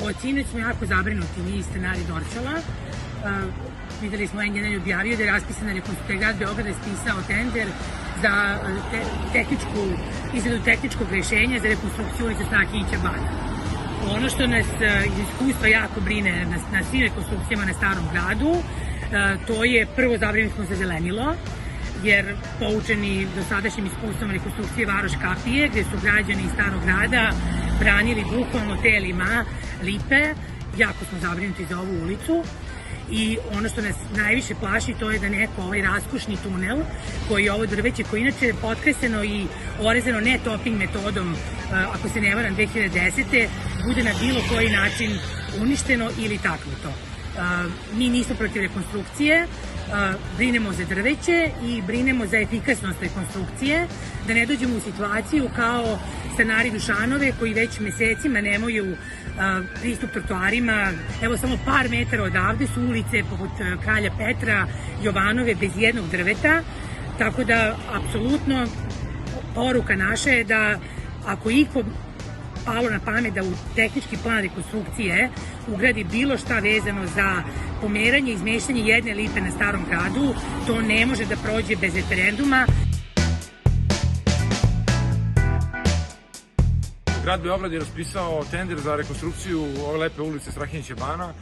Od sinoć smo jako zabrinuti, mi stenari Dorćola. Videli smo, N1 je objavio da je raspisana rekonstrukcija, grad Beograd je spisao tender za izradu tehničkog rešenja za rekonstrukciju ulice Strahinjića Bana. Ono što nas iz iskustva jako brine na svim rekonstrukcijama na Starom gradu, to je prvo zabrinuti smo za zelenilo, jer poučeni dosadašnjim iskustvom rekonstrukcije Varoš kapije, gde su građani iz Starog grada branili bukvalno telima lipe, jako smo zabrinuti za ovu ulicu. I ono što nas najviše plaši to je da neko ovaj raskošni tunel koji je ovo drveće, koji inače je potkreseno i orezano ne topping metodom, ako se ne varam 2010. bude na bilo koji način uništeno ili taknuto. Mi nismo protiv rekonstrukcije, brinemo za drveće i brinemo za efikasnost rekonstrukcije, da ne dođemo u situaciju kao stanari Dušanove koji već mesecima nemaju pristup trotoarima. Evo samo par metara odavde su ulice poput Kralja Petra, Jovanove bez jednog drveta, tako da apsolutno poruka naša je da ako iko palo na pamet da u tehnički plan rekonstrukcije ugradi bilo šta vezano za pomeranje i izmeštanje jedne lipe na Starom gradu, to ne može da prođe bez referenduma. Grad Beograd je raspisao tender za rekonstrukciju ove lepe ulice Strahinjića Bana.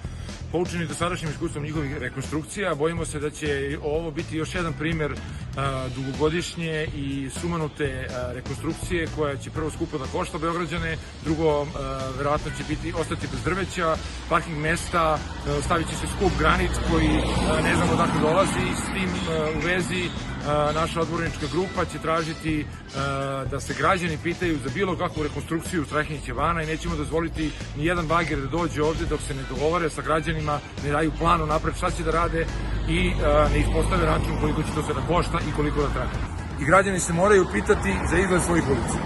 Poučeni dosadašnjim iskustvom njihovih rekonstrukcija, bojimo se da će ovo biti još jedan primer dugogodišnje i sumanute rekonstrukcije koja će prvo skupo da košta Beograđane, drugo verovatno će ostati bez drveća, parking mesta, stavit će se skup granit koji ne znamo odakle dolazi. S tim u vezi naša odbornička grupa će tražiti da se građani pitaju za bilo kakvu rekonstrukciju Strahinjića Bana i nećemo dozvoliti ni jedan bager da dođe ovde dok se ne dogovore sa građanima, ne daju planu napred šta će da rade i ne ispostave račun koliko će to sve da košta i koliko da traje. I građani se moraju pitati za izgled svojih ulica.